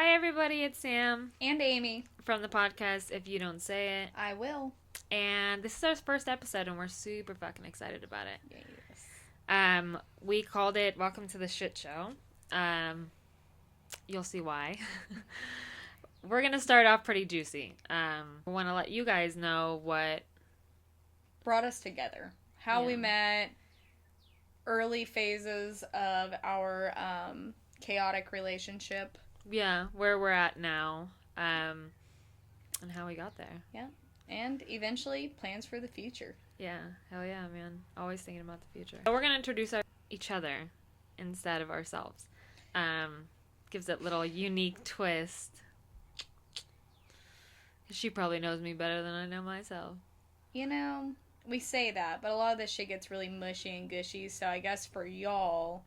Hi, everybody. It's Sam And Amy. from the podcast If You Don't Say It. I will. And this is our first episode, and we're super fucking excited about it. Yes. We called it Welcome to the Shit Show. You'll see why. We're going to start off pretty juicy. We want to let you guys know what brought us together. How we met, early phases of our chaotic relationship. Yeah, where we're at now, and how we got there. Yeah, and eventually plans for the future. Yeah, hell yeah, man. Always thinking about the future. We're going to introduce each other instead of ourselves. Gives it a little unique twist. She probably knows me better than I know myself. You know, we say that, but a lot of this shit gets really mushy and gushy, so I guess for y'all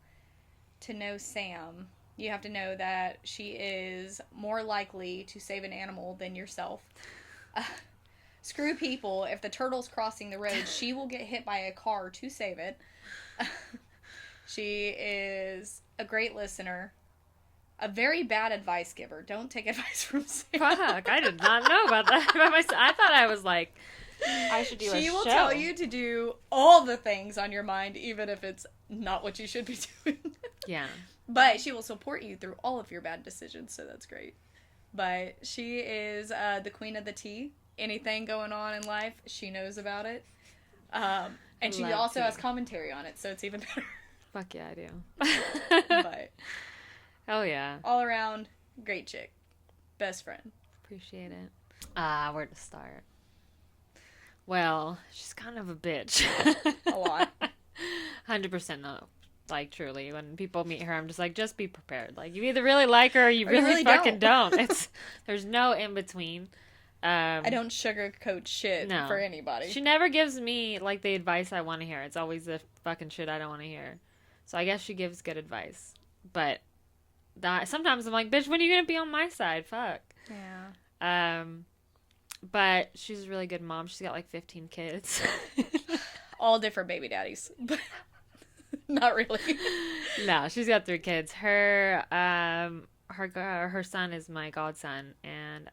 to know Sam, you have to know that she is more likely to save an animal than yourself. Screw people. If the turtle's crossing the road, she will get hit by a car to save it. She is a great listener. A very bad advice giver. Don't take advice from Sam. Fuck, I did not know about that about myself. I thought I was like, I should do a show. She will tell you to do all the things on your mind, even if it's not what you should be doing. Yeah. But she will support you through all of your bad decisions, so that's great. But she is the queen of the tea. Anything going on in life, she knows about it. And she also has commentary on it, so it's even better. Fuck yeah, I do. But hell yeah. all around, great chick. Best friend. Appreciate it. Where to start? Well, she's kind of a bitch. A lot. 100% no. Like, truly, when people meet her, I'm just like, just be prepared. Like, you either really like her or you really fucking don't. There's no in between. I don't sugarcoat shit for anybody. She never gives me, like, the advice I want to hear. It's always the fucking shit I don't want to hear. So I guess she gives good advice. But sometimes I'm like, bitch, when are you going to be on my side? Fuck. Yeah. But she's a really good mom. She's got, like, 15 kids. All different baby daddies. Not really. No, she's got 3 kids. Her son is my godson, and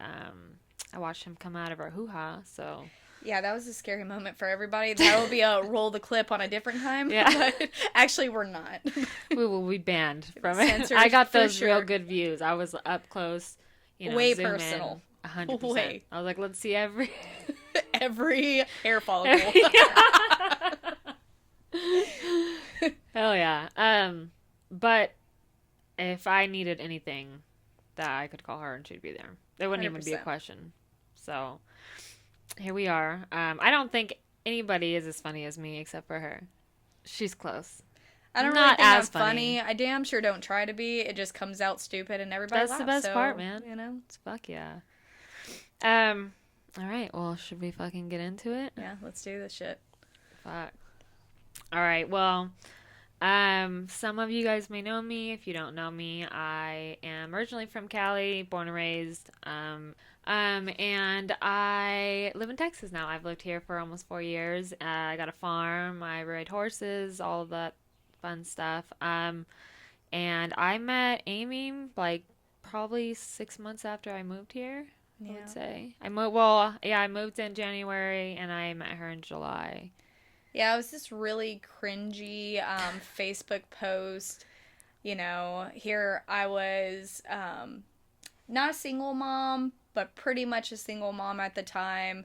I watched him come out of our hoo-ha, so... Yeah, that was a scary moment for everybody. That will be a roll the clip on a different time. Yeah. But actually, we're not. We will be banned from it. I got those real good views. I was up close, way personal. 100%. Way. I was like, let's see every hair follicle. Hell yeah. But if I needed anything, that I could call her and she'd be there. There wouldn't 100%. Even be a question. So here we are. I don't think anybody is as funny as me except for her. She's close. I don't really think I'm funny. I damn sure don't try to be. It just comes out stupid and everybody laughs. That's the best part, man. You know? It's fuck yeah. All right. Well, should we fucking get into it? Yeah, let's do this shit. Fuck. All right. Well, some of you guys may know me. If you don't know me, I am originally from Cali, born and raised. And I live in Texas now. I've lived here for almost 4 years. I got a farm. I ride horses, all of that fun stuff. And I met Amy like probably 6 months after I moved here. I would say I moved in January and I met her in July. Yeah, it was this really cringy Facebook post. You know, here I was not a single mom, but pretty much a single mom at the time,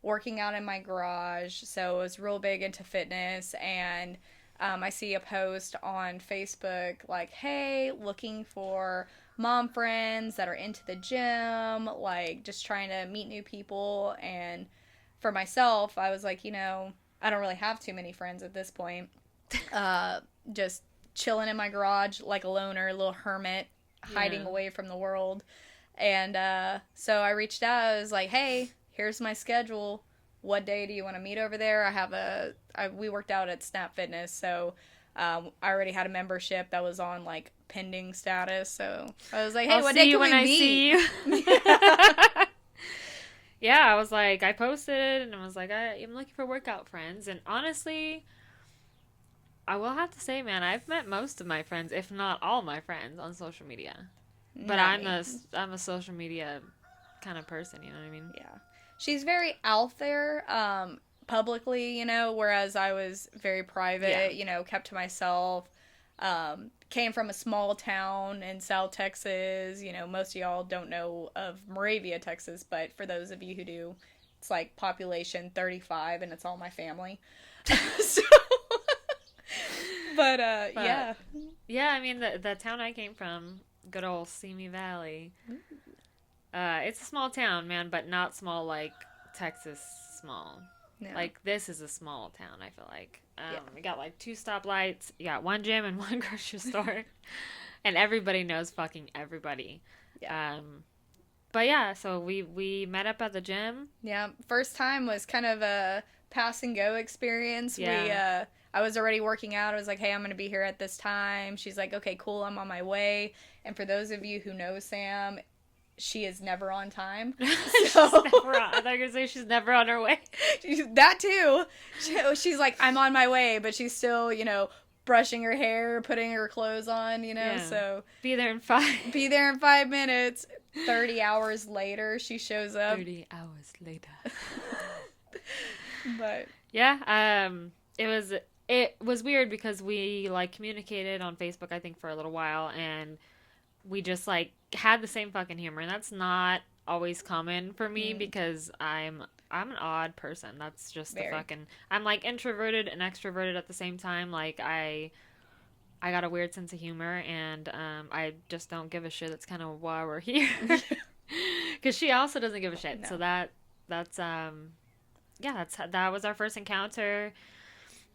working out in my garage. So I was real big into fitness, and I see a post on Facebook like, hey, looking for mom friends that are into the gym, like just trying to meet new people. And for myself, I was like, you know, I don't really have too many friends at this point. Just chilling in my garage like a loner, a little hermit, hiding away from the world. And so I reached out. I was like, hey, here's my schedule. What day do you want to meet over there? We worked out at Snap Fitness, so I already had a membership that was on like pending status. So I was like, hey, what day can we meet? See you. Yeah, I was like, I posted and I was like, I'm looking for workout friends. And honestly, I will have to say, man, I've met most of my friends, if not all my friends, on social media. But Not me. I'm a social media kind of person, you know what I mean? Yeah. She's very out there, publicly, whereas I was very private, kept to myself. Came from a small town in South Texas. Most of y'all don't know of Moravia, Texas, but for those of you who do, it's like population 35 and it's all my family. So, but yeah. Yeah, I mean, the town I came from, good old Simi Valley. It's a small town, man, but not small like Texas small. Yeah. Like, this is a small town, I feel like. We got like 2 stoplights, you got 1 gym and 1 grocery store, and everybody knows fucking everybody. Yeah. But yeah, so we met up at the gym. Yeah. First time was kind of a pass and go experience. Yeah. I was already working out. I was like, hey, I'm going to be here at this time. She's like, okay, cool, I'm on my way. And for those of you who know Sam, she is never on time. So I thought you were going to say she's never on her way. That too. She's like, I'm on my way, but she's still, brushing her hair, putting her clothes on, Yeah. so. Be there in 5. Be there in 5 minutes. 30 hours later, she shows up. 30 hours later. But. Yeah, it was weird because we like communicated on Facebook, I think, for a little while, and we just like had the same fucking humor, and that's not always common for me because I'm an odd person. That's just Very. the fucking, I'm like introverted and extroverted at the same time. Like I got a weird sense of humor, and I just don't give a shit. That's kind of why we're here. Because she also doesn't give a shit. No. So that was our first encounter.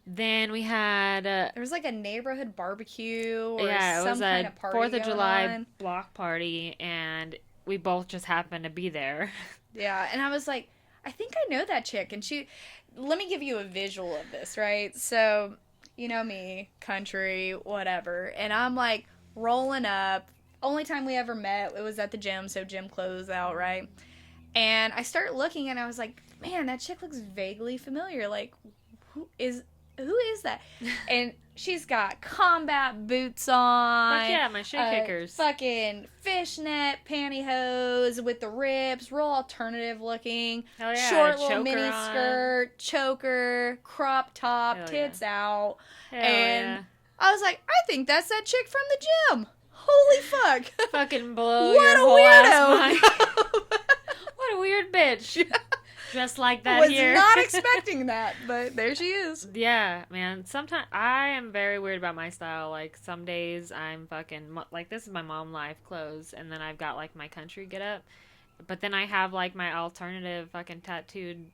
Then we had There was like a neighborhood barbecue or it some was kind a of party 4th of July on. block party, and we both just happened to be there. Yeah, and I was like, I think I know that chick. And let me give you a visual of this, right? So, you know me, country, whatever. And I'm like rolling up. Only time we ever met, it was at the gym, so gym closed out, right? And I start looking and I was like, man, that chick looks vaguely familiar. Like, who is that? And she's got combat boots on. Fuck yeah, my shit kickers. Fucking fishnet pantyhose with the rips, real alternative looking. Hell yeah, Short little choker mini on. skirt, choker, crop top, Hell tits out. Hell and yeah. I was like, I think that's that chick from the gym. Holy fuck. Fucking blow What your a whole ass mind. weirdo. What a weird bitch. Dressed like that Was here. not expecting that, but there she is. Yeah, man. Sometimes I am very weird about my style. Like, some days I'm fucking, like, this is my mom life clothes, and then I've got, like, my country get up. But then I have, like, my alternative fucking tattooed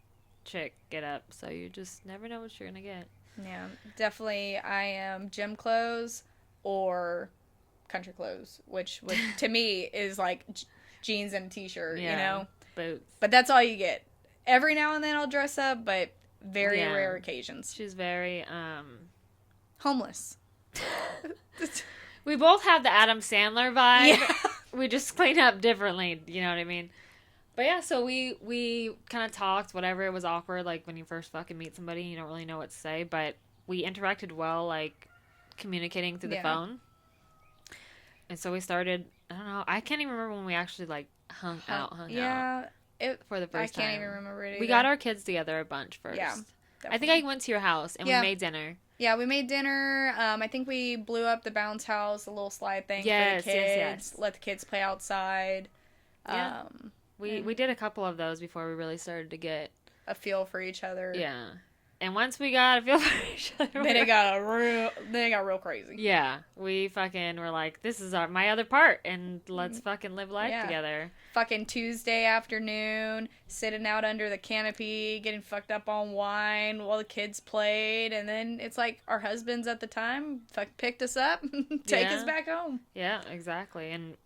chick get up. So you just never know what you're gonna get. Yeah, definitely I am gym clothes or country clothes, which to me is like jeans and a t-shirt, Boots. But that's all you get. Every now and then I'll dress up, but very rare occasions. She's very, Homeless. we both have the Adam Sandler vibe. Yeah. We just clean up differently, you know what I mean? But yeah, so we kind of talked, whatever. It was awkward, like when you first fucking meet somebody, you don't really know what to say, but we interacted well, like communicating through the phone. And so we started, I don't know, I can't even remember when we actually like hung out for the first time. I can't even remember it either. We got our kids together a bunch first. Yeah, I think I went to your house and we made dinner. Yeah, we made dinner. I think we blew up the bounce house, a little slide thing for the kids. Yes. Let the kids play outside. Yeah. We did a couple of those before we really started to get a feel for each other. Yeah. And once we got a feel for each other, then it got real crazy. Yeah, we fucking were like, this is my other part, and let's fucking live life together. Fucking Tuesday afternoon, sitting out under the canopy, getting fucked up on wine while the kids played, and then it's like our husbands at the time picked us up, take us back home. Yeah, exactly. And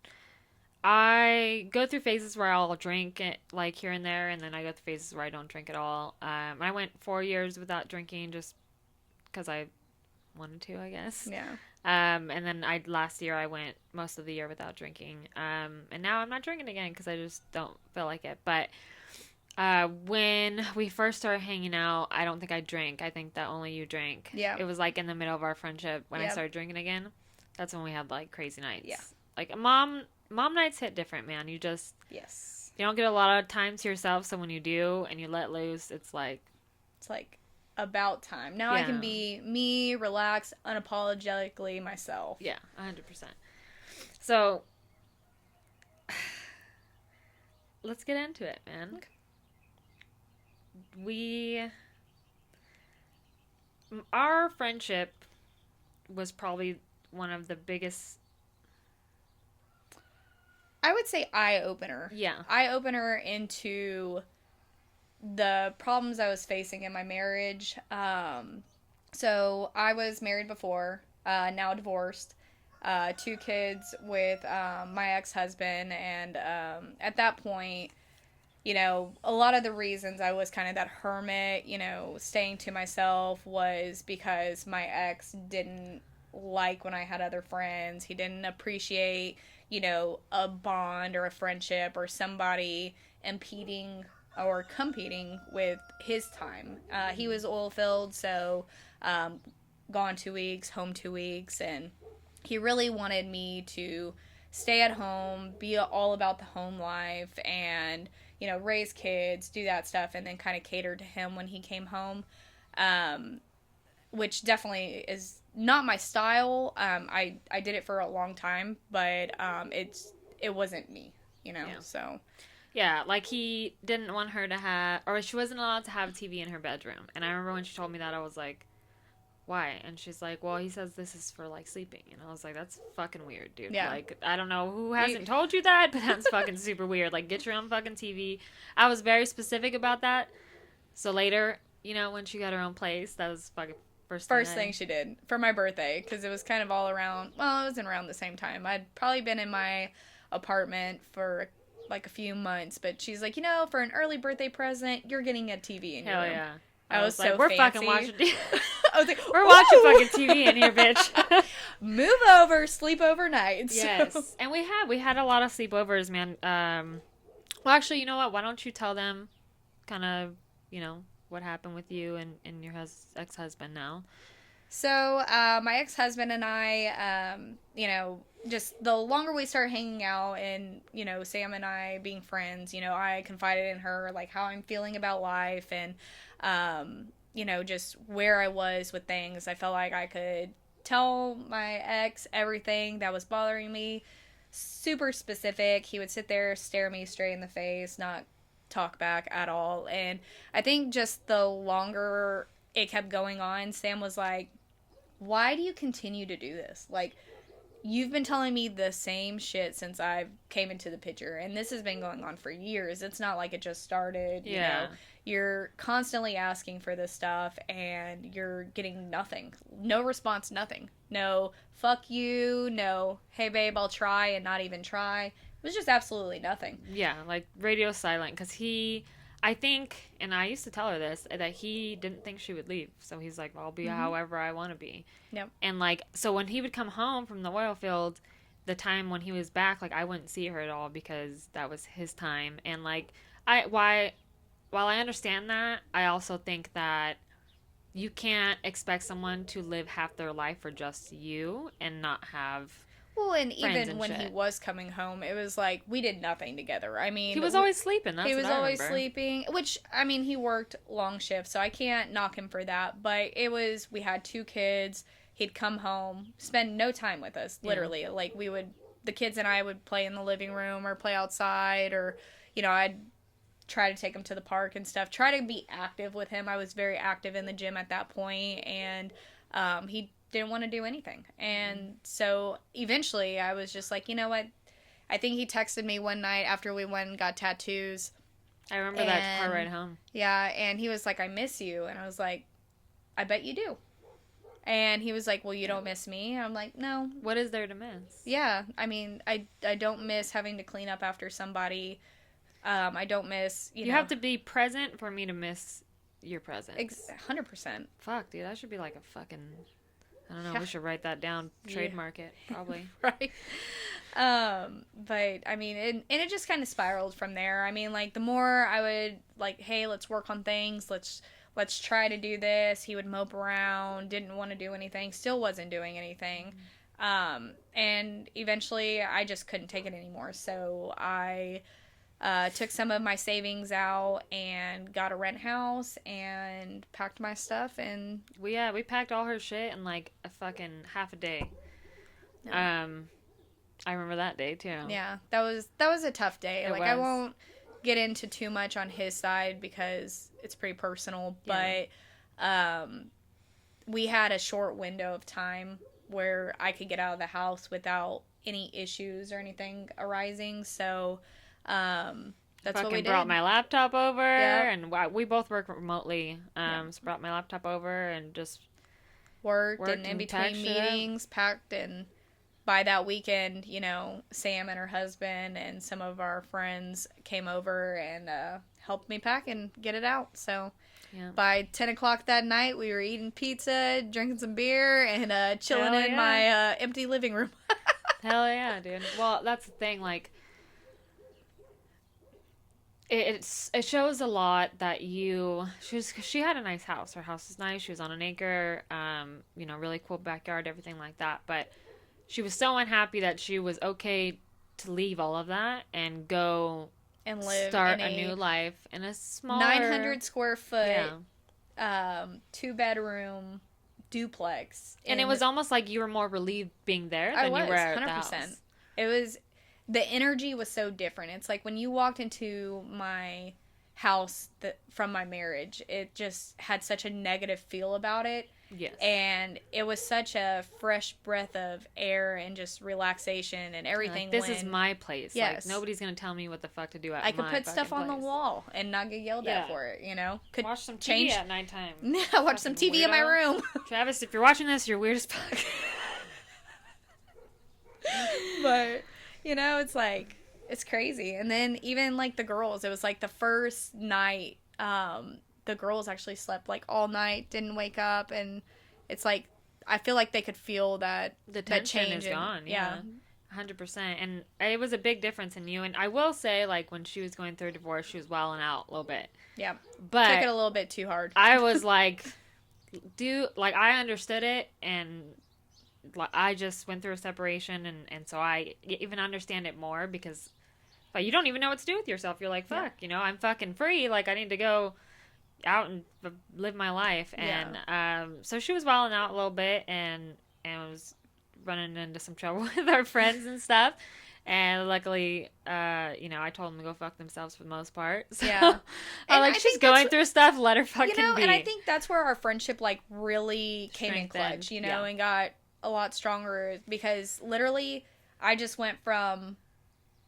I go through phases where I'll drink it, like here and there, and then I go through phases where I don't drink at all. I went 4 years without drinking just because I wanted to, I guess. Yeah. And then last year I went most of the year without drinking. And now I'm not drinking again because I just don't feel like it. But when we first started hanging out, I don't think I drank. I think that only you drank. Yeah. It was like in the middle of our friendship when I Yep. started drinking again. That's when we had like crazy nights. Yeah. Like mom mom nights hit different, man. You just, Yes. you don't get a lot of time to yourself, so when you do and you let loose, it's like, It's like about time. Now I can be me, relax, unapologetically myself. yeah, 100%. So, let's get into it, man. Okay. Our friendship was probably one of the biggest. I would say eye opener. Yeah. Eye opener into the problems I was facing in my marriage. So I was married before, now divorced, 2 kids with my ex husband, and at that point, a lot of the reasons I was kind of that hermit, staying to myself was because my ex didn't like when I had other friends. He didn't appreciate, a bond or a friendship or somebody impeding or competing with his time. He was oil filled, so gone 2 weeks, home 2 weeks, and he really wanted me to stay at home, be all about the home life, and raise kids, do that stuff, and then kind of cater to him when he came home, which definitely is not my style. I did it for a long time, but it wasn't me, Yeah. so. Yeah, like he didn't want her to have, or she wasn't allowed to have a TV in her bedroom. And I remember when she told me that, I was like, why? And she's like, well, he says this is for like sleeping. And I was like, that's fucking weird, dude. Yeah. Like, I don't know who hasn't told you that, but that's fucking super weird. Like, get your own fucking TV. I was very specific about that. So later, when she got her own place, that was fucking first thing she did for my birthday, because it was kind of all around, well, it wasn't around the same time. I'd probably been in my apartment for like a few months, but she's like, for an early birthday present, you're getting a TV in your room. Yeah. I was like, so we're fancy. Fucking watching I was like, we're watching fucking TV in here, bitch. Move over, sleep overnight. Yes. And we had a lot of sleepovers, man. Well, actually, you know what? Why don't you tell them kind of, what happened with you and your ex-husband now? So, my ex-husband and I, just the longer we start hanging out and, Sam and I being friends, I confided in her, like, how I'm feeling about life and, just where I was with things. I felt like I could tell my ex everything that was bothering me. Super specific. He would sit there, stare me straight in the face, not talk back at all. And I think just the longer it kept going on, Sam was like, why do you continue to do this? Like, you've been telling me the same shit since I came into the picture, and this has been going on for years. It's not like it just started. Yeah. You're constantly asking for this stuff, and you're getting nothing. No response, nothing. No, fuck you. No, hey babe, I'll try, and not even try. It was just absolutely nothing. Yeah, like radio silent, because I think, and I used to tell her this, that he didn't think she would leave. So he's like, I'll be however I want to be. Yep. And like, so when he would come home from the oil field, the time when he was back, like, I wouldn't see her at all because that was his time. And like, while I understand that, I also think that you can't expect someone to live half their life for just you and not have. Well, and even when he was coming home, it was like we did nothing together. I mean, he was always sleeping. He was always sleeping, which, I mean, he worked long shifts, so I can't knock him for that. But we had 2 kids. He'd come home, spend no time with us, literally. Yeah. Like, the kids and I would play in the living room or play outside, or, I'd try to take him to the park and stuff. Try to be active with him. I was very active in the gym at that point, and he didn't want to do anything. And so eventually I was just like, you know what? I think he texted me one night after we went and got tattoos. I remember that car ride home. Yeah, and he was like, I miss you. And I was like, I bet you do. And he was like, well, you don't miss me? And I'm like, no. What is there to miss? Yeah, I mean, I don't miss having to clean up after somebody. I don't miss, You have to be present for me to miss your presence. 100%. Fuck, dude, that should be like a fucking... I don't know. Yeah. We should write that down. Trademark it, probably. Right. But I mean, and it just kind of spiraled from there. I mean, like, the more I would like, hey, let's work on things. Let's try to do this. He would mope around. Didn't want to do anything. Still wasn't doing anything. And eventually I just couldn't take it anymore. So I took some of my savings out and got a rent house and packed my stuff. And we packed all her shit in like a fucking half a day. Yeah. I remember that day too. Yeah, that was a tough day. It Like, I was. won't get into too much on his side because it's pretty personal, Yeah. but we had a short window of time where I could get out of the house without any issues or anything arising. So that's what we Fucking did. brought my laptop over, Yep. and we both work remotely. Yeah. So brought my laptop over and just Worked and in and packed between shit up. meetings, packed. And by that weekend, Sam and her husband and some of our friends came over and helped me pack and get it out. So Yeah. by 10 o'clock that night, we were eating pizza, drinking some beer, and chilling Hell in yeah. my empty living room. Hell yeah, dude. Well, that's the thing. Like, it shows a lot that she had a nice house. Her house is nice. She was on an acre. Really cool backyard, everything like that. But she was so unhappy that she was okay to leave all of that and go And live start in a new life in a smaller 900 square foot, Yeah. 2-bedroom duplex. And it was almost like you were more relieved being there than you were at the house. It was, the energy was so different. It's like when you walked into my house from my marriage, it just had such a negative feel about it. Yes. And it was such a fresh breath of air and just relaxation and everything. Like, this is my place. Yes. Like, nobody's going to tell me what the fuck to do at I could my put stuff fucking on the place. wall and not get yelled Yeah. at for it, Could Watch some TV change at nighttime. watch some Fucking TV in my weirdo. room. Travis, if you're watching this, you're weird as fuck. But it's like, it's crazy. And then even like the girls, it was like the first night the girls actually slept like all night, didn't wake up, and it's like I feel like they could feel that The tension change is gone. Yeah. 100%. And it was a big difference in you. And I will say, like, when she was going through a divorce, she was wilding out a little bit. Yeah. But Took it a little bit too hard. I was like, I understood it, and I just went through a separation, and so I even understand it more because you don't even know what to do with yourself. You're like, fuck, I'm fucking free. Like, I need to go out and live my life. And so she was wilding out a little bit, and was running into some trouble with our friends and stuff. And luckily, I told them to go fuck themselves for the most part. So Yeah. I'm like, she's going through stuff, let her fucking be. And I think that's where our friendship like really came in clutch, Yeah. and got a lot stronger, because literally I just went from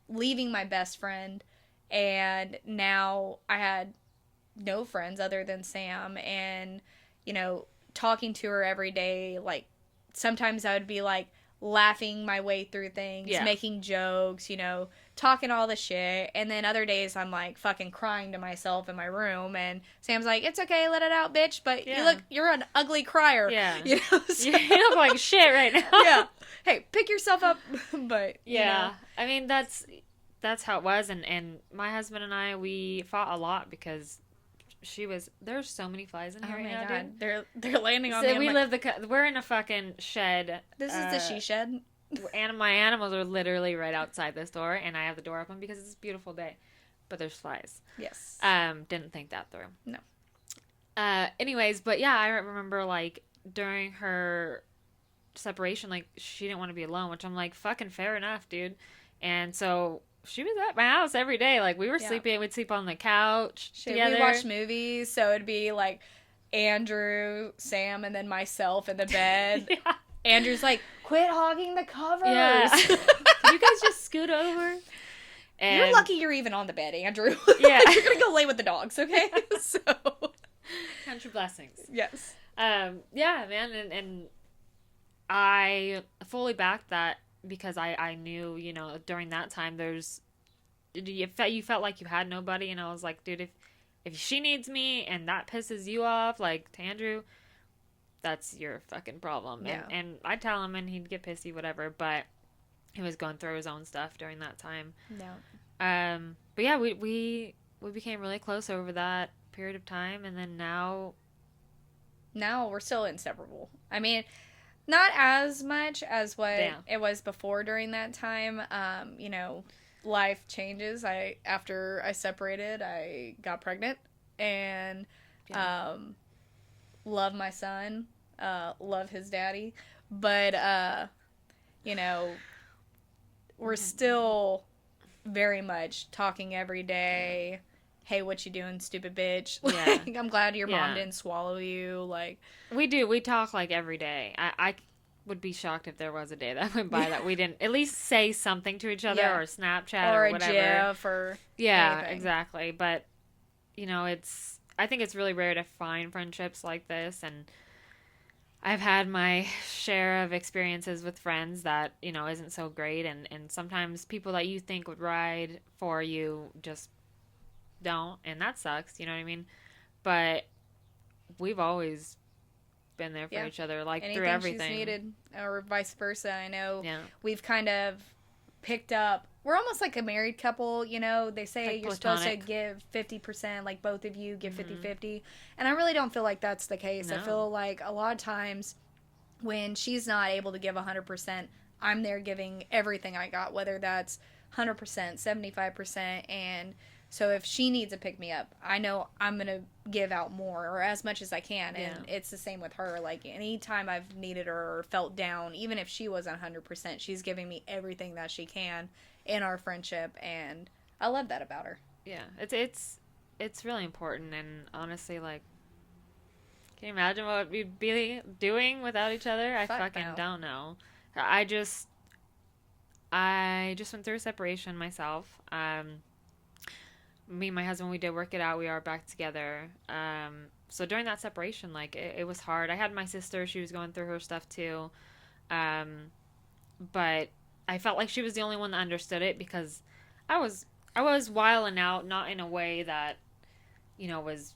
leaving my best friend, and now I had no friends other than Sam, and talking to her every day. Like, sometimes I would be like laughing my way through things, making jokes, talking all the shit, and then other days I'm like fucking crying to myself in my room, and Sam's like, "It's okay, let it out, bitch, but you're an ugly crier." Yeah. So, You look like shit right now. yeah. Hey, pick yourself up. But I mean, that's how it was. And my husband and I, we fought a lot because there's so many flies in here right now, dude. They're landing on So me. we're in a fucking shed. This is the she shed. And my animals are literally right outside this door, and I have the door open because it's a beautiful day, but there's flies. Yes. Didn't think that through. No. Anyways, but yeah, I remember like during her separation, like she didn't want to be alone, which I'm like, fucking fair enough, dude. And so she was at my house every day. Like, we were sleeping. We'd sleep on the couch together. We watched movies, so it'd be like Andrew, Sam, and then myself in the bed. Yeah. Andrew's like, "Quit hogging the covers." Yeah. Can you guys just scoot over? And You're lucky you're even on the bed, Andrew. Yeah. You're gonna go lay with the dogs, okay? So, count your blessings. yes. Yeah, man, and I fully backed that because I knew, during that time you felt like you had nobody, and I was like, dude, if she needs me and that pisses you off, like, to Andrew, that's your fucking problem. Yeah. And I'd tell him and he'd get pissy, whatever, but he was going through his own stuff during that time. No. But yeah, we became really close over that period of time, and then now Now we're still inseparable. I mean, Not as much as what Damn. it was before during that time. Life changes. After I separated, I got pregnant and Yeah. love my son, love his daddy, but you know, we're still very much talking every day. Hey, what you doing, stupid bitch? Yeah. Like, I'm glad your mom Yeah. didn't swallow you. Like, We do. We talk like every day. I would be shocked if there was a day that went by that we didn't at least say something to each other yeah, or Snapchat or or a whatever. GIF or Yeah, anything. exactly. But, I think it's really rare to find friendships like this. And I've had my share of experiences with friends that, isn't so great. And sometimes people that you think would ride for you just don't. And that sucks. You know what I mean? But we've always been there for Yeah, each other, like through anything she's everything. needed, or vice versa. I know Yeah. we've kind of picked up. We're almost like a married couple, they say Like you're supposed to platonic. give 50%, like both of you give 50 Hmm. 50. And I really don't feel like that's the case. I No. feel like a lot of times when she's not able to give 100%, I'm there giving everything I got, whether that's 100%, 75%. And so if she needs a pick me up, I know I'm going to give out more or as much as I can. Yeah. And it's the same with her. Like anytime I've needed her or felt down, even if she wasn't 100%, she's giving me everything that she can in our friendship. And I love that about her. Yeah. It's really important. And honestly, like, can you imagine what we'd be doing without each other? I Fuck fucking no. don't know. I just went through a separation myself. Me and my husband, we did work it out. We are back together. So during that separation, like, it was hard. I had my sister; she was going through her stuff too. Um, but I felt like she was the only one that understood it because I was I was wilding out, not in a way that was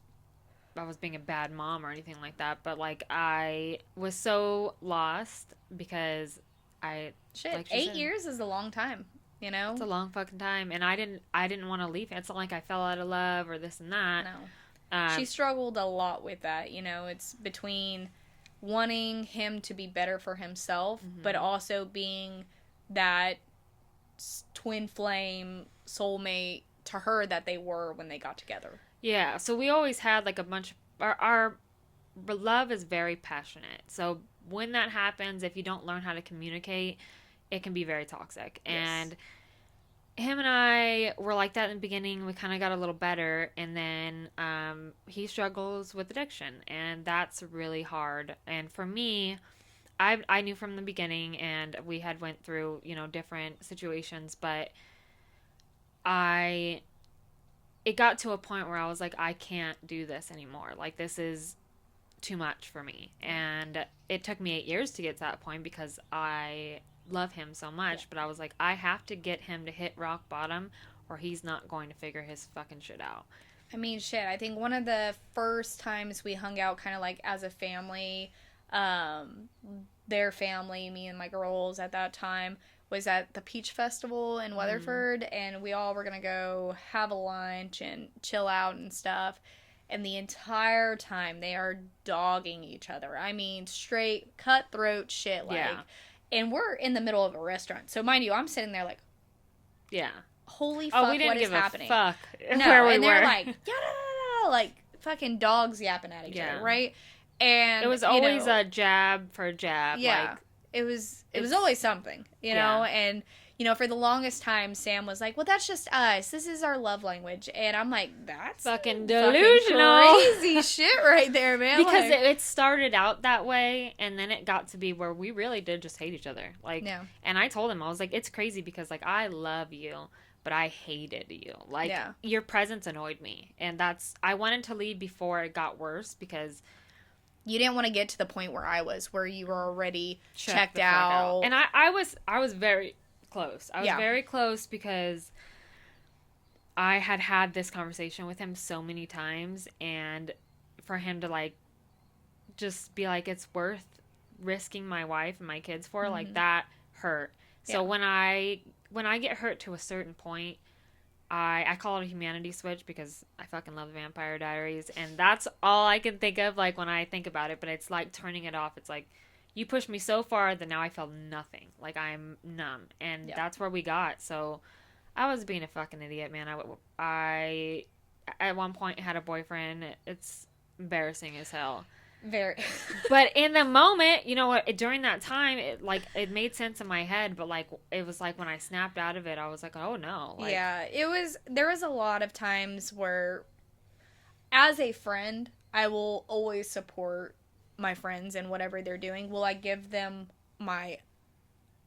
I was being a bad mom or anything like that, but like I was so lost because I Shit, like she 8 said, years is a long time, you it's know? a long fucking time, and I didn't want to leave. It's not like I fell out of love or this and that. No. She Um, struggled a lot with that. It's between wanting him to be better for himself, but mhm. also being that twin flame soulmate to her that they were when they got together. Yeah, so we always had like a bunch of our love is very passionate. So when that happens, if you don't learn how to communicate, it can be very toxic. Yes. And him and I were like that in the beginning. We kind of got a little better, and then he struggles with addiction, and that's really hard. And for me, I knew from the beginning, and we had went through different situations, but I it got to a point where I was like, I can't do this anymore. Like, this is too much for me. Yeah. And it took me 8 years to get to that point because I love him so Yeah. much. But I was like, I have to get him to hit rock bottom or he's not going to figure his fucking shit out. I mean, shit. I think one of the first times we hung out, kind of like as a family, um, their family, me and my girls at that time, was at the Peach Festival in Mm-hmm. Weatherford, and we all were gonna go have a lunch and chill out and stuff. And the entire time they are dogging each other. I mean, straight cutthroat shit. Like, Yeah. and we're in the middle of a restaurant, so mind you, I'm sitting there like, Yeah. holy Oh, we fuck, what didn't is give a happening? fuck No, where we and they're were. like, yeah, like fucking dogs yapping at each other, Yeah. right? It And was always a jab for jab. yeah, Like, it was it's, always something, yeah. and for the longest time, Sam was like, "Well, that's just us. This is our love language," and I'm like, "That's Fucking fucking delusional. crazy shit right there, man." Because Like, it started out that way and then it got to be where we really did just hate each other, like, yeah, and I told him, I was like, it's crazy because like I love you but I hated you, like, yeah, your presence annoyed me, and I wanted to leave before it got worse because you didn't want to get to the point where I was, where you were already check checked the fuck out, out. and I was very close. I was Yeah, very close because I had this conversation with him so many times, and for him to like just be like, it's worth risking my wife and my kids for, like, hmm, that hurt. So yeah. when I get hurt to a certain point, I call it a humanity switch because I fucking love Vampire Diaries, and that's all I can think of like when I think about it. But it's like turning it off. It's like you pushed me so far that now I feel nothing. Like I'm numb. And Yeah. that's where we got. So I was being a fucking idiot, man. I at one point had a boyfriend. It's embarrassing as hell. Very. But in the moment, you know what? During that time, it made sense in my head. But like it was like when I snapped out of it, I was like, oh no. Like, Yeah, there was a lot of times where, as a friend, I will always support my friends in whatever they're doing. Will I give them my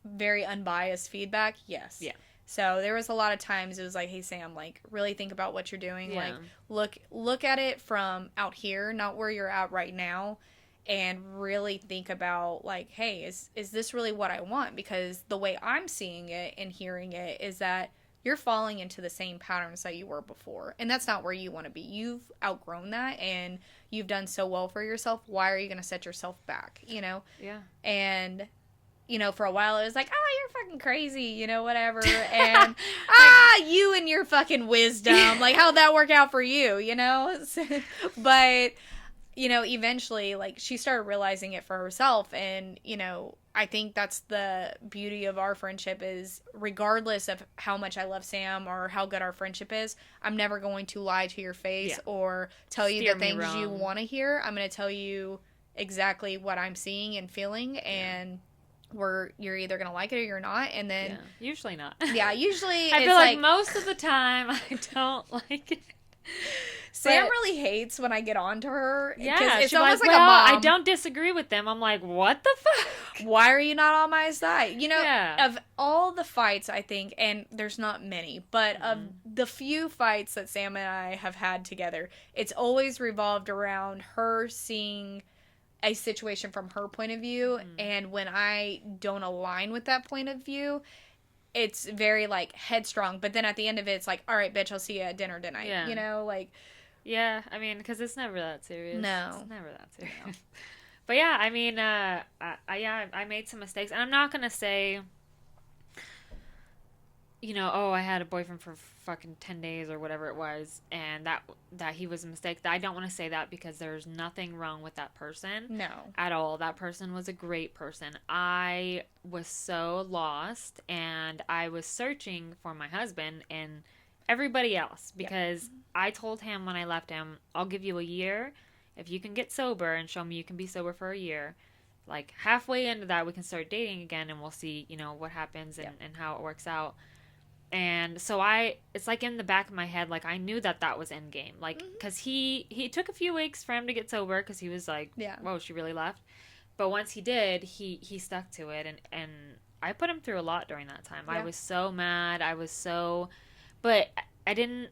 very unbiased feedback? Yes. Yeah. So there was a lot of times it was like, hey Sam, like really think about what you're doing. Yeah. Like look at it from out here, not where you're at right now, and really think about like, hey, is this really what I want? Because the way I'm seeing it and hearing it is that you're falling into the same patterns that you were before. And that's not where you want to be. You've outgrown that and you've done so well for yourself. Why are you going to set yourself back, you know? Yeah. And for a while it was like, oh, you're fucking crazy, whatever. And, you and your fucking wisdom. Like, how'd that work out for you, But, eventually, like, she started realizing it for herself. And, I think that's the beauty of our friendship is regardless of how much I love Sam or how good our friendship is, I'm never going to lie to your face or tell you the things you want to hear. I'm going to tell you exactly what I'm seeing and feeling, and you're either gonna like it or you're not, and then usually not. Yeah, usually I feel like most of the time I don't like it. Sam really hates when I get on to her. Yeah, it's almost like a well, mom. I don't disagree with them. I'm like, what the fuck? Why are you not on my side? Of all the fights, I think, and there's not many, but of the few fights that Sam and I have had together, it's always revolved around her seeing a situation from her point of view, and when I don't align with that point of view, it's very like headstrong, but then at the end of it, it's like, all right, bitch, I'll see you at dinner tonight. Yeah, I mean, because it's never that serious. No, it's never that serious. No. But yeah, I mean, I made some mistakes, and I'm not gonna say, I had a boyfriend for fucking 10 days or whatever it was, and that he was a mistake. I don't want to say that because there's nothing wrong with that person. No. At all. That person was a great person. I was so lost, and I was searching for my husband and everybody else because I told him when I left him, I'll give you a year. If you can get sober and show me you can be sober for a year, like halfway into that, we can start dating again, and we'll see, what happens and how it works out. And so it's like in the back of my head, like I knew that was endgame. Like, because he took a few weeks for him to get sober because he was like, whoa, she really left. But once he did, he stuck to it. And I put him through a lot during that time. Yeah. I was so mad. But I didn't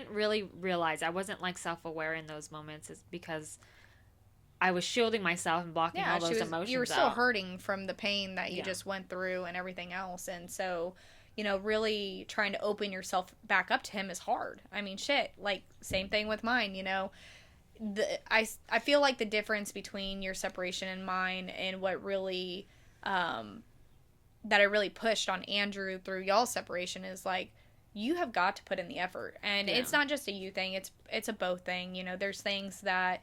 really realize, I wasn't like self-aware in those moments, is because I was shielding myself and blocking all those emotions. You were still hurting from the pain that you just went through and everything else. And so, really trying to open yourself back up to him is hard. I mean, shit, like, same thing with mine, I feel like the difference between your separation and mine and what really, that I really pushed on Andrew through y'all's separation is, like, you have got to put in the effort. And it's not just a you thing, it's a both thing. There's things that,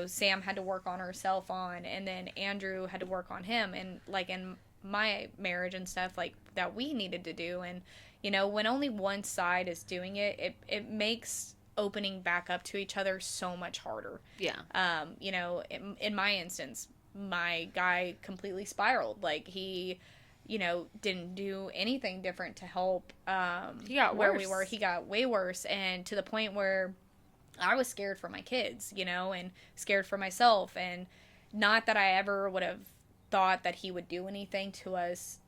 Sam had to work on herself on, and then Andrew had to work on him. And, like, in my marriage and stuff, like, that we needed to do. And when only one side is doing it makes opening back up to each other so much harder. In my instance, my guy completely spiraled. Like, he didn't do anything different to help he got where worse. we were. He got way worse, and to the point where I was scared for my kids, and scared for myself. And not that I ever would have thought that he would do anything to us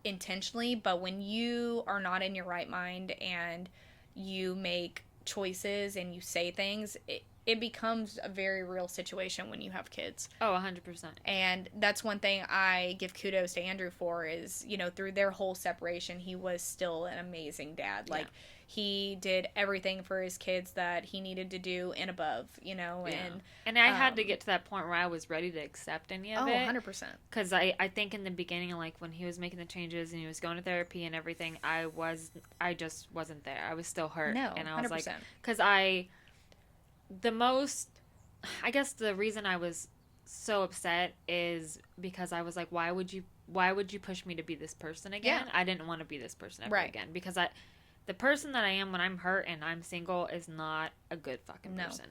intentionally, but when you are not in your right mind and you make choices and you say things, it becomes a very real situation when you have kids. Oh, 100%. And that's one thing I give kudos to Andrew for is, through their whole separation, he was still an amazing dad. Like, he did everything for his kids that he needed to do and above, and I had to get to that point where I was ready to accept any of it. 100%. Because I think in the beginning, like, when he was making the changes and he was going to therapy and everything, I just wasn't there. I was still hurt. No, and I was 100%. like, because I guess the reason I was so upset is because I was like, why would you push me to be this person again? Yeah. I didn't want to be this person ever Right. again, because the person that I am when I'm hurt and I'm single is not a good fucking No. person.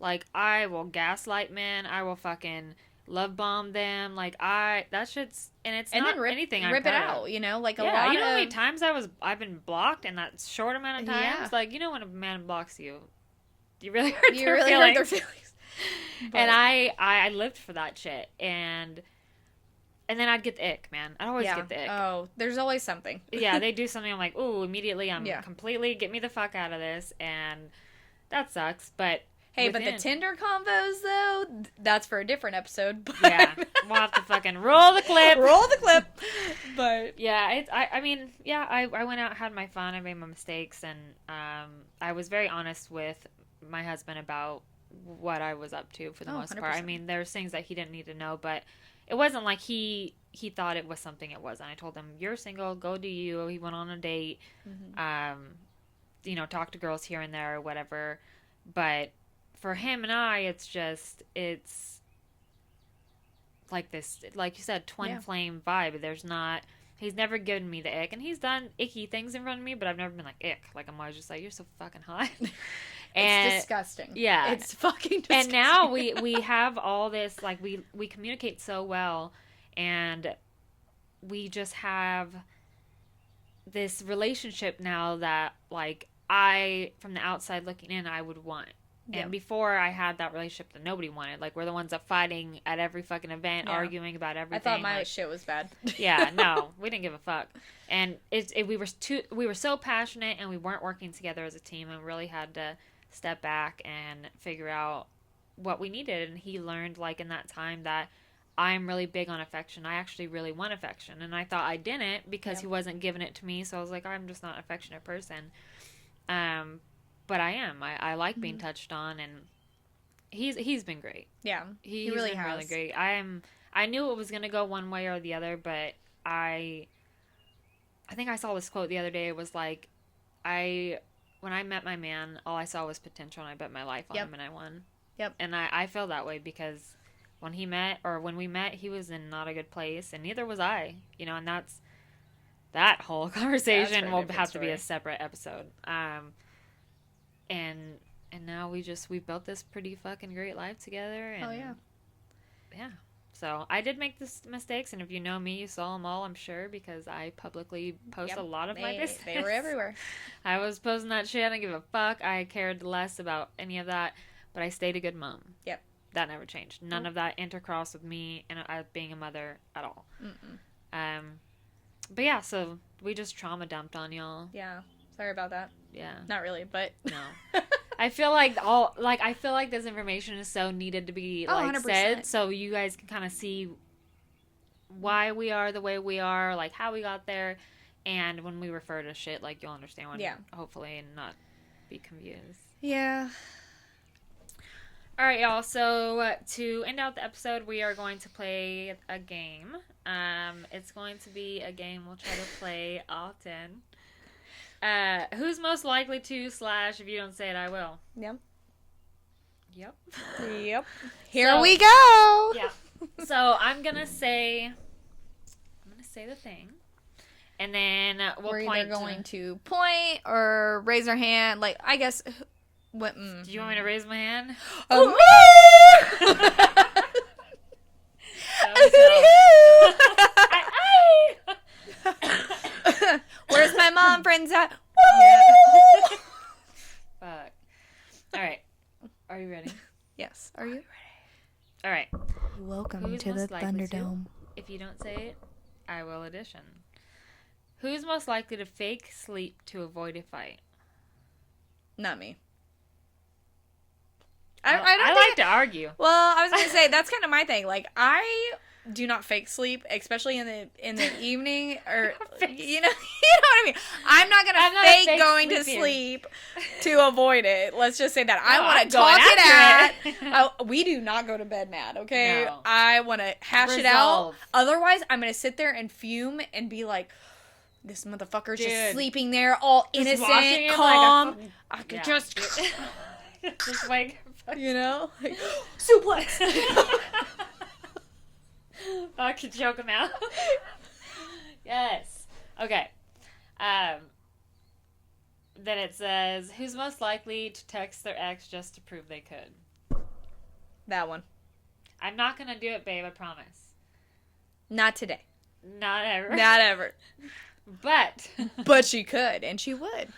Like, I will gaslight men. I will fucking love bomb them. Like, that shit's, and it's And not then anything I'm rip it proud out, of. you know, like a Yeah, lot you know how many of times I've been blocked in that short amount of times? Yeah. Like, you know when a man blocks you, you really hurt you their really feelings. hurt their feelings. But- And I lived for that shit, and then I'd get the ick, man. I'd always get the ick. Oh, there's always something. Yeah, they do something, I'm like, ooh, immediately I'm Yeah. completely, get me the fuck out of this, and that sucks, but Hey, but the within- Tinder convos, though, that's for a different episode. But yeah, we'll have to fucking roll the clip. roll the clip. But Yeah, I mean, yeah, I went out, had my fun, I made my mistakes, and I was very honest with my husband about what I was up to for the Oh, most part. I 100%. mean, there's things that he didn't need to know, but it wasn't like he thought it was something it wasn't. I told him, you're single, go do you. He went on a date, you know, talk to girls here and there or whatever. But for him and I, it's like this, like you said, twin Yeah. flame vibe. He's never given me the ick, and he's done icky things in front of me, but I've never been like, ick. Like, I'm always just like, you're so fucking hot. it's disgusting. yeah. It's fucking disgusting. And now we have all this, like, we communicate so well, and we just have this relationship now that, like, from the outside looking in, I would want. Yeah. And before, I had that relationship that nobody wanted. Like, we're the ones that fighting at every fucking event, Yeah. arguing about everything. I thought my like, shit was bad. yeah, no, we didn't give a fuck. And we were so passionate, and we weren't working together as a team, and really had to step back and figure out what we needed. And he learned, like, in that time, that I'm really big on affection. I actually really want affection, and I thought I didn't because he wasn't giving it to me. So I was like, I'm just not an affectionate person. But I am. I like being touched on, and he's been great. Yeah, He's really been has. really great. I knew it was gonna go one way or the other, but I think I saw this quote the other day. It was like, when I met my man, all I saw was potential, and I bet my life on Yep. him, and I won. Yep. And I feel that way because when we met, he was in not a good place, and neither was I. You know, and that whole conversation will different have to be a story. separate episode. And now we built this pretty fucking great life together. And Oh, yeah. yeah. So I did make this mistakes, and if you know me, you saw them all, I'm sure, because I publicly post Yep. a lot of my business. They were everywhere. I was posting that shit. I didn't give a fuck. I cared less about any of that, but I stayed a good mom. Yep. That never changed. None of that intercrossed with me and being a mother at all. Mm-mm. But yeah, so we just trauma dumped on y'all. Yeah. Sorry about that. Yeah. Not really, but No. I feel like this information is so needed to be Oh, like 100%. said, so you guys can kind of see why we are the way we are, like how we got there, and when we refer to shit, like you'll understand when, Yeah. hopefully, and not be confused. yeah. All right, y'all. So to end out the episode, we are going to play a game. It's going to be a game we'll try to play often. Who's most likely to / if you don't say it, I will. Yep. Yep. Yep. Here So- we go. Yeah. So I'm gonna say the thing, and then we'll We're point. either going to point or raise our hand. Like, I guess. What? Do you want me to raise my hand? Oh. Where's my mom friends at? Woo! Fuck. All right. Are you ready? Yes. Are you? All right. Welcome Who's to the most likely to? Thunderdome. If you don't say it, I will audition. Who's most likely to fake sleep to avoid a fight? Not me. I I don't like think. to argue. Well, I was gonna say that's kind of my thing. Like, I do not fake sleep, especially in the evening, or you know what I mean. I'm not gonna I'm not a fake fake going to sleeper. sleep to avoid it. Let's just say that I No, want I'm to going talk it after out. We do not go to bed mad, okay? No. I want to hash it out. Resolve. Otherwise, I'm gonna sit there and fume and be like, this motherfucker's Dude. just sleeping there, all Just watching innocent, him calm. like a fucking- I could Yeah. just, just like you know, like, suplex. I can choke him out. Yes. Okay. Then it says, who's most likely to text their ex just to prove they could? That one. I'm not gonna do it, babe. I promise. Not today. Not ever. Not ever. But. But she could, and she would.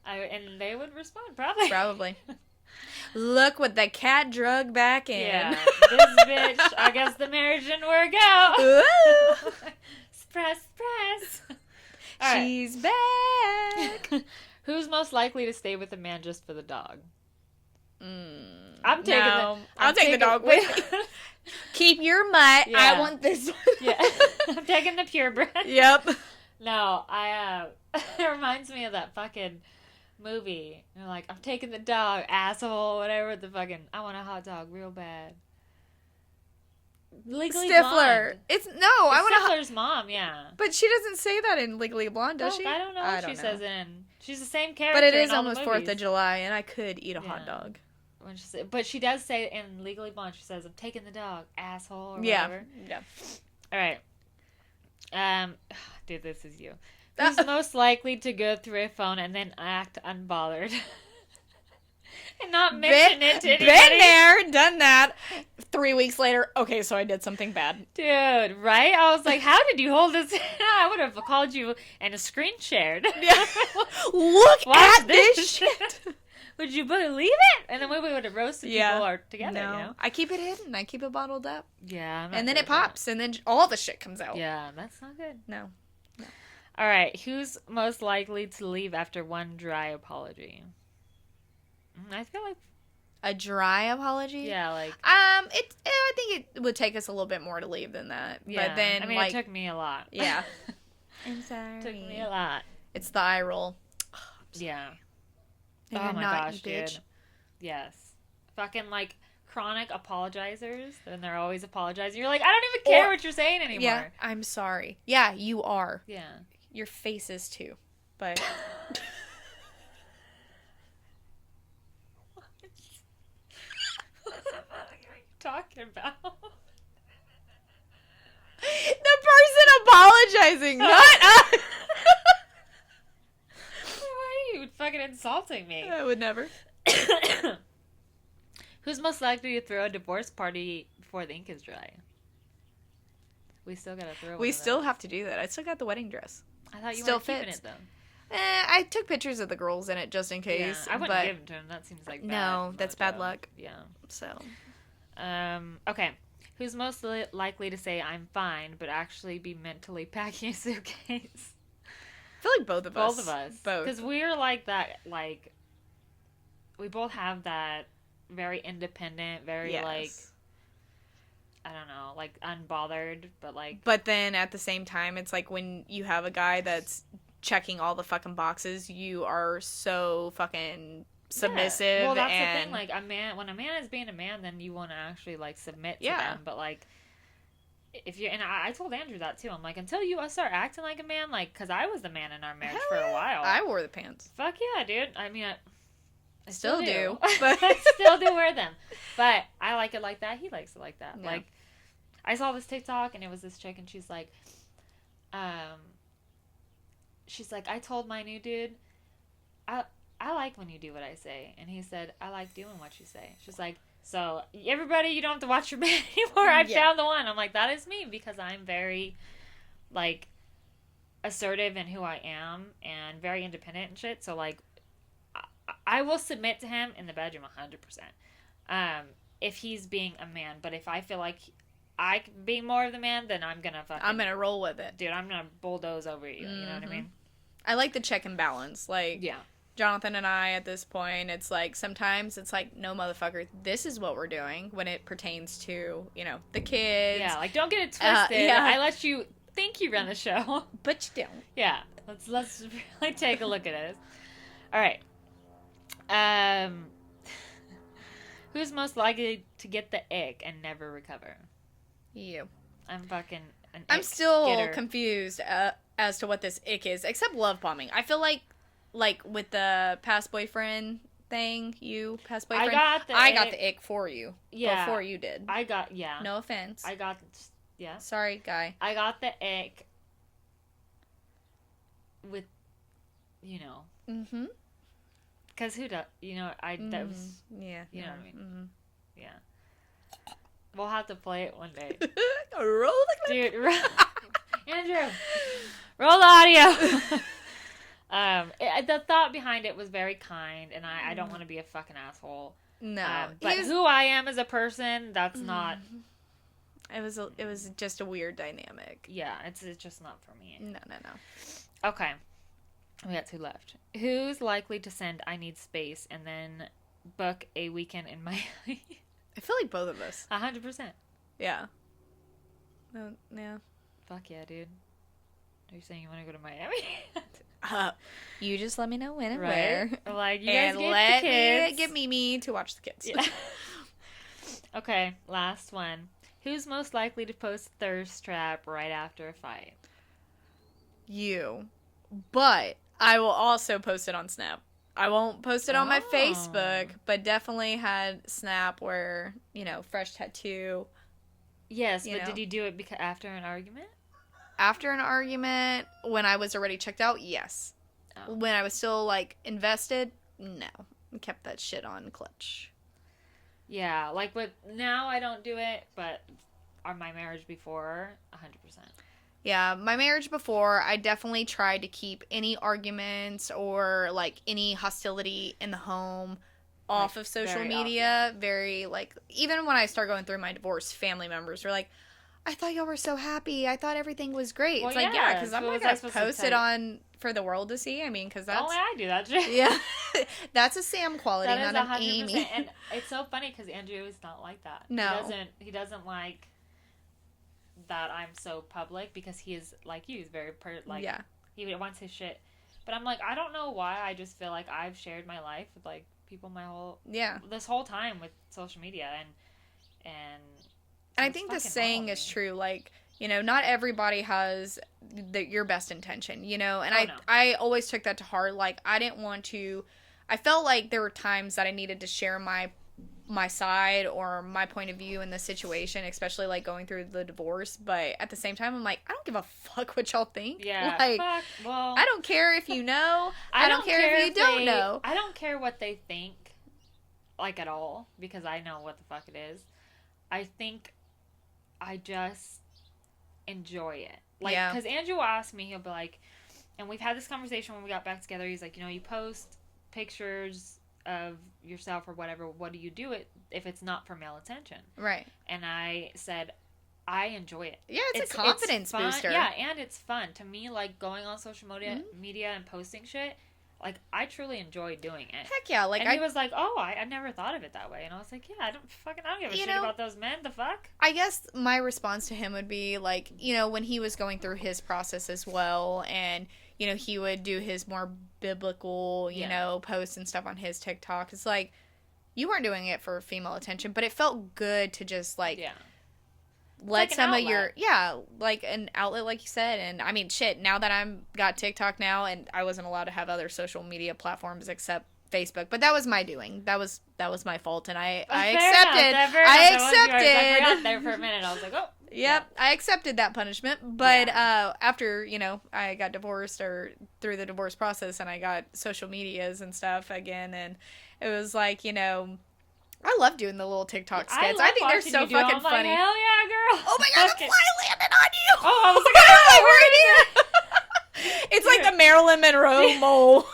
And they would respond, probably. Probably. Look what the cat drug back in. Yeah. This bitch, I guess the marriage didn't work out. Ooh. Press. All right. She's back. Who's most likely to stay with a man just for the dog? I'm taking I'll take the dog with me. Keep your mutt. Yeah. I want this one. Yeah. I'm taking the purebred. Yep. No, it reminds me of that fucking movie. You're like, I'm taking the dog, asshole, whatever the fucking, I want a hot dog real bad. Legally Stifler. Blonde. It's I want Stifler's mom, yeah. But she doesn't say that in Legally Blonde, does she? I don't know what she says in. She's the same character. But it is in all the almost 4th movies. of July, and I could eat a hot dog. But she does say in Legally Blonde, she says, I'm taking the dog, asshole, or Yeah. whatever. Yeah. All right. Dude, this is you. Who's most likely to go through a phone and then act unbothered? And not mention it to anybody? Been there, done that. 3 weeks later, okay, so I did something bad. Dude, right? I was like, how did you hold this? I would have called you and a screen shared. Yeah. Look Watch at this shit. Would you believe it? And then we would have roasted people or together, No. you know? I keep it hidden. I keep it bottled up. Yeah. And then it pops, and then all the shit comes out. Yeah, that's not good. No. All right, who's most likely to leave after one dry apology? I feel like A dry apology? yeah, like I think it would take us a little bit more to leave than that. yeah. But then, I mean, like, it took me a lot. yeah. I'm sorry. It took me a lot. It's the eye roll. Yeah. And Oh you're my not, gosh, you bitch. dude. Yes. Fucking like chronic apologizers, and they're always apologizing. You're like, I don't even care what you're saying anymore. Yeah, I'm sorry. Yeah, you are. Yeah. Your face is too. But What the fuck are you talking about? the person apologizing, not us. Why are you fucking insulting me? I would never. Who's most likely to throw a divorce party before the ink is dry? We still gotta throw. We still have to do that. I still got the wedding dress. I thought you still were keeping fits. it though. I took pictures of the girls in it just in case. Yeah, I wouldn't but give it to him. That seems like no, bad that's mojo. bad luck. Yeah. So Okay. Who's most likely to say I'm fine, but actually be mentally packing a suitcase? I feel like both of us. Both of us. Both. Because we're like that. Like we both have that very independent, very like I don't know, like unbothered, but like. But then at the same time, it's like when you have a guy that's checking all the fucking boxes, you are so fucking submissive. Yeah. Well, that's and the thing. Like when a man is being a man, then you want to actually like submit to Yeah. them. But like, if you and I told Andrew that too. I'm like, until you start acting like a man, like, because I was the man in our marriage Hell for yeah. a while. I wore the pants. Fuck yeah, dude. I mean, I Still do, but but- I still do wear them. But I like it like that. He likes it like that. Yeah. Like, I saw this TikTok and it was this chick and she's like, I told my new dude, I like when you do what I say, and he said, I like doing what you say. She's like, so everybody, you don't have to watch your man anymore. I Yeah. found the one. I'm like, that is me because I'm very, like, assertive in who I am and very independent and shit. So like, I will submit to him in the bedroom 100%. If he's being a man, but if I feel like I can be more of the man, then I'm gonna roll with it. dude, I'm gonna bulldoze over you. You know what I mean? I like the check and balance. Like, Yeah. Jonathan and I, at this point, it's like sometimes it's like, no, motherfucker, this is what we're doing when it pertains to, you know, the kids. Yeah, like don't get it twisted. yeah. I let you think you run the show. But you don't. Yeah. Let's really take a look at it. All right. Who's most likely to get the ick and never recover? You. I'm fucking an I'm ick still getter. confused as to what this ick is, except love bombing. I feel like with the past boyfriend thing, past boyfriend, I got the ick for you. Yeah. Before you did. I got yeah. No offense. I got Yeah. Sorry, guy. I got the ick with, you know, Mm-hmm. because who does, you know, that was, Yeah. you know what I mean? Mm-hmm. Yeah. We'll have to play it one day. Roll the clip. Dude, Andrew, roll the audio. The thought behind it was very kind, and I don't want to be a fucking asshole. No. But who I am as a person, that's not. It was just a weird dynamic. Yeah, it's just not for me. No. Okay. We got 2 left. Who's likely to send I need space and then book a weekend in Miami? I feel like both of us. 100%. Yeah. No, yeah. Fuck yeah, dude. Are you saying you want to go to Miami? You just let me know when and Right. where. Like, you And guys get let the me kids. get Mimi to watch the kids. Yeah. Okay, last one. Who's most likely to post thirst trap right after a fight? You. But I will also post it on Snap. I won't post it on my Oh. Facebook, but definitely had Snap where, fresh tattoo. Yes, You but know. did you do it after an argument? After an argument, when I was already checked out, yes. Oh. When I was still, invested, no. I kept that shit on clutch. Yeah, now I don't do it, but on my marriage before, 100%. Yeah, my marriage before, I definitely tried to keep any arguments or, any hostility in the home off of social very media. Very, even when I start going through my divorce, family members were like, I thought y'all were so happy. I thought everything was great. Well, it's like, yeah, because I'm so not was I going to supposed to post tell it you? on for the world to see. I mean, because that's... Only I do that shit. Yeah. That's a Sam quality, That is not 100%. an Amy. And it's so funny because Andrew is not like that. No. He doesn't like that I'm so public because he is like you. He's very Yeah. he wants his shit. But I'm like, I don't know why. I just feel like I've shared my life with people Yeah. this whole time with social media and And I think the saying is true. Not everybody has your best intention, and no. I always took that to heart. I didn't want to, I felt like there were times that I needed to share my side or my point of view in the situation, especially going through the divorce. But at the same time, I'm like, I don't give a fuck what y'all think. Yeah. I don't care if you know. I don't care if you don't know. I don't care what they think, at all, because I know what the fuck it is. I think I just enjoy it. Yeah. Because Andrew will ask me, he'll be like, and we've had this conversation when we got back together. He's like, you post pictures of yourself or whatever. What do you do it if it's not for male attention? Right. And I said, I enjoy it. Yeah, it's a confidence fun. booster. Yeah, and it's fun. To me, going on social media and posting shit, I truly enjoy doing it. Heck yeah. And he was like, oh, I never thought of it that way. And I was like, yeah, I don't give a shit about those men. The fuck? I guess my response to him would be when he was going through his process as well, and he would do his more biblical, posts and stuff on his TikTok. It's like, you weren't doing it for female attention, but it felt good to just let some of your an outlet, like you said. And I mean, shit, now that I'm got TikTok now, and I wasn't allowed to have other social media platforms except Facebook, but that was my doing. That was my fault, and I accepted. I forgot there for a minute. I was like, oh. Yep, Yeah. I accepted that punishment. But after, I got divorced or through the divorce process, and I got social medias and stuff again, and it was I love doing the little TikTok skits. I think they're so fucking funny. Hell yeah, girl. Oh my god, the fly landed on you! Oh, I was like, right here! It's like the Marilyn Monroe mole.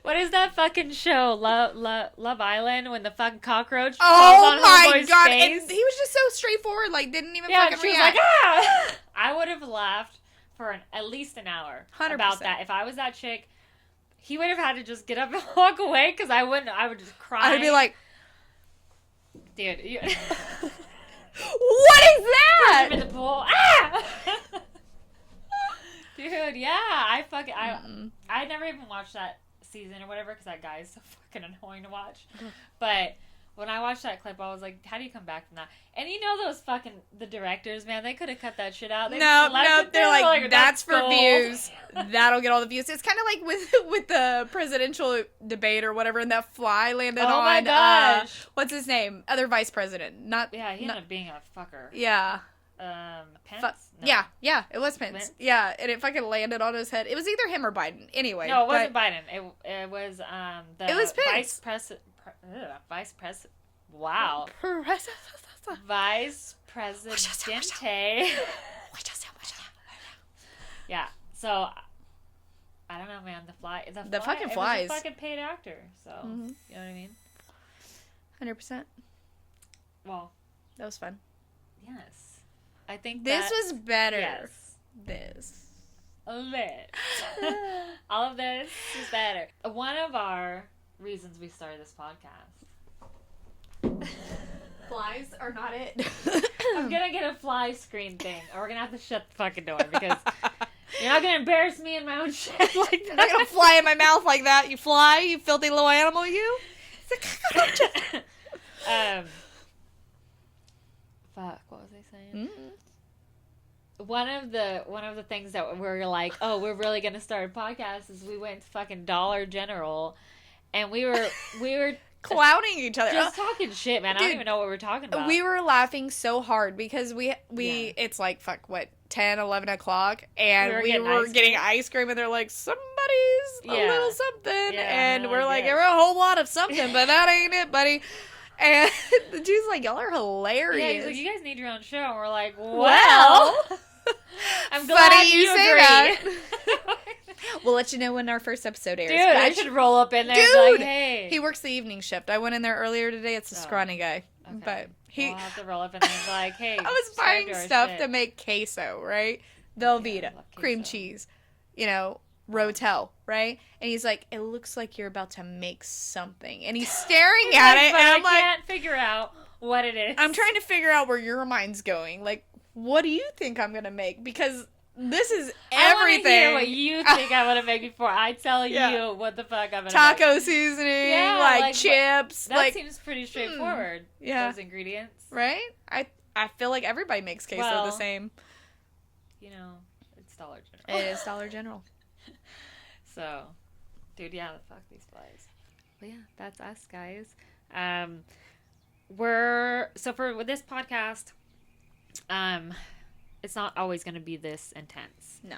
what is that fucking show? Love Island, when the fucking cockroach falls Oh on my homeboy's god, face? and he was just so straightforward, didn't even Yeah, fucking she was react. like, ah! I would have laughed for at least an hour 100%. about that. If I was that chick, he would have had to just get up and walk away, because I would just cry. I would be like, dude, what is that? I'm in the pool. Ah! Dude, yeah, I never even watched that season or whatever, because that guy is so fucking annoying to watch. But when I watched that clip, I was like, how do you come back from that? And those fucking, the directors, man, they could have cut that shit out. They No, they're like, that's for gold." views. That'll get all the views. It's kind of like with the presidential debate or whatever, and that fly landed on. Oh my gosh. What's his name? Other vice president. Yeah, he ended up being a fucker. Yeah. Pence? No. Yeah, it was Pence. Pence? Yeah, and it fucking landed on his head. It was either him or Biden. Anyway. No, it wasn't Biden. It was the It was Pence. Vice president. Wow. Vice Presidente. Yeah. So I don't know, man. The fucking it flies. was a fucking paid actor. So Mhm. you know what I mean? 100%. Well, That was fun. yes. I think This that, was better. Yes. This. All of it. All of this is better. One of our reasons we started this podcast. Flies are not it. I'm gonna get a fly screen thing, or we're gonna have to shut the fucking door because you're not gonna embarrass me in my own shit like that. You're not gonna fly in my mouth like that. You fly, you filthy little animal, you. Fuck. What was I saying? One of the things that we're like, oh, we're really gonna start a podcast is we went to fucking Dollar General, and we were Clowning each other. just talking shit, man. I don't Dude, even know what we're talking about. We were laughing so hard because we Yeah. it's like, 10, 11 o'clock, and We we were were getting getting ice cream, and they're like, somebody's a Yeah. little something, Yeah, and we're like, yeah. we're a whole lot of something, but that ain't it, buddy. And the dude's like, y'all are hilarious. Yeah, he's like, you guys need your own show, and we're like, well, Well, I'm funny glad you you say agree. that. We'll let you know when our first episode airs. Dude, I which- should roll up in there and be like, Dude, hey. he works the evening shift. I went in there earlier today. It's a Oh, scrawny guy, Okay. but he. We'll have to roll up in there and be like, hey. I was subscribe buying to our stuff shit. to make queso, right? Okay, I Velveeta, love cream queso. cheese, Rotel, right? And he's like, it looks like you're about to make something. And he's staring He's at like, it, but and I I'm like, can't figure out what it is. I'm trying to figure out where your mind's going. Like, what do you think I'm going to make? Because this is I wanna everything. hear what you think I'm gonna make before I tell Yeah. you what the fuck I'm gonna Taco make. seasoning, Yeah, like like, chips, That like, seems pretty straightforward. yeah. Those ingredients. right? I feel like everybody makes queso the Well, same. You know, it's Dollar General. It is Dollar General. So, dude, yeah, fuck these flies. But yeah, that's us, guys. With this podcast, it's not always going to be this intense. No.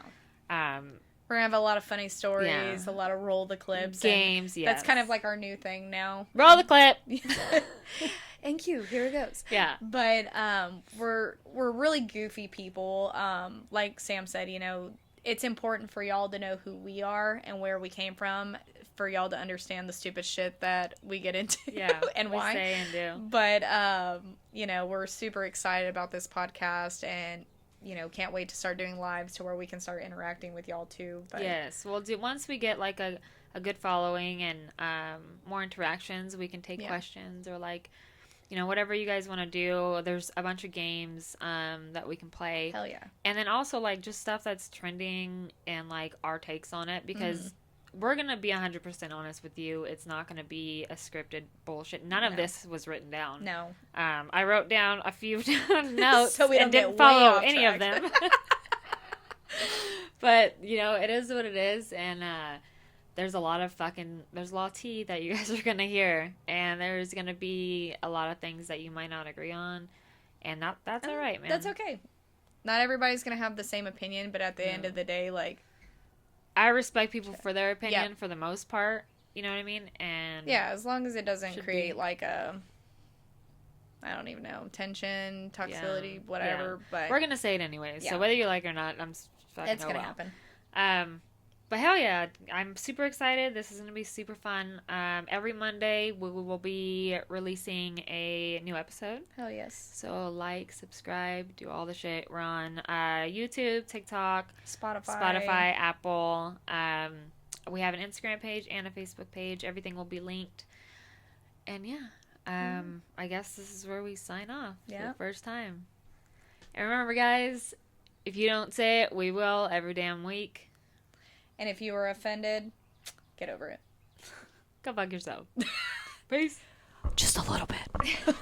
Um, We're going to have a lot of funny stories, Yeah. a lot of roll the clips. games, And yes. that's kind of like our new thing now. roll the clip. And cue, here it goes. Yeah. But we're really goofy people. Like Sam said, it's important for y'all to know who we are and where we came from, for y'all to understand the stupid shit that we get into Yeah. and we why. say and do. But we're super excited about this podcast, and can't wait to start doing lives to where we can start interacting with y'all too. But Yes, we'll do once we get like a good following and more interactions. We can take Yeah. questions or like, whatever you guys want to do. There's a bunch of games that we can play, hell yeah. and then also like just stuff that's trending and like our takes on it because we're gonna be 100% honest with you. It's not gonna be a scripted bullshit. None of No. this was written down. No. I wrote down a few notes So we don't and get didn't way follow off any of track. them. But it is what it is, and there's a lot of tea that you guys are gonna hear, and there's gonna be a lot of things that you might not agree on, and that's all right, man. That's okay. Not everybody's gonna have the same opinion, but at the end No. of the day, like, I respect people for their opinion Yeah. for the most part. You know what I mean? And yeah, as long as it doesn't Should create be. like a, I don't even know, tension, toxicity, Yeah. whatever. But we're gonna say it anyways. Yeah. So whether you like it or not, I'm fucking it's gonna happen. But hell yeah, I'm super excited. This is going to be super fun. Every Monday, we will be releasing a new episode. Hell yes. So like, subscribe, do all the shit. We're on YouTube, TikTok, Spotify. Apple. We have an Instagram page and a Facebook page. Everything will be linked. And yeah, I guess this is where we sign off for Yeah. the first time. And remember, guys, if you don't say it, we will every damn week. And if you were offended, get over it. Go fuck yourself. Peace. Just a little bit.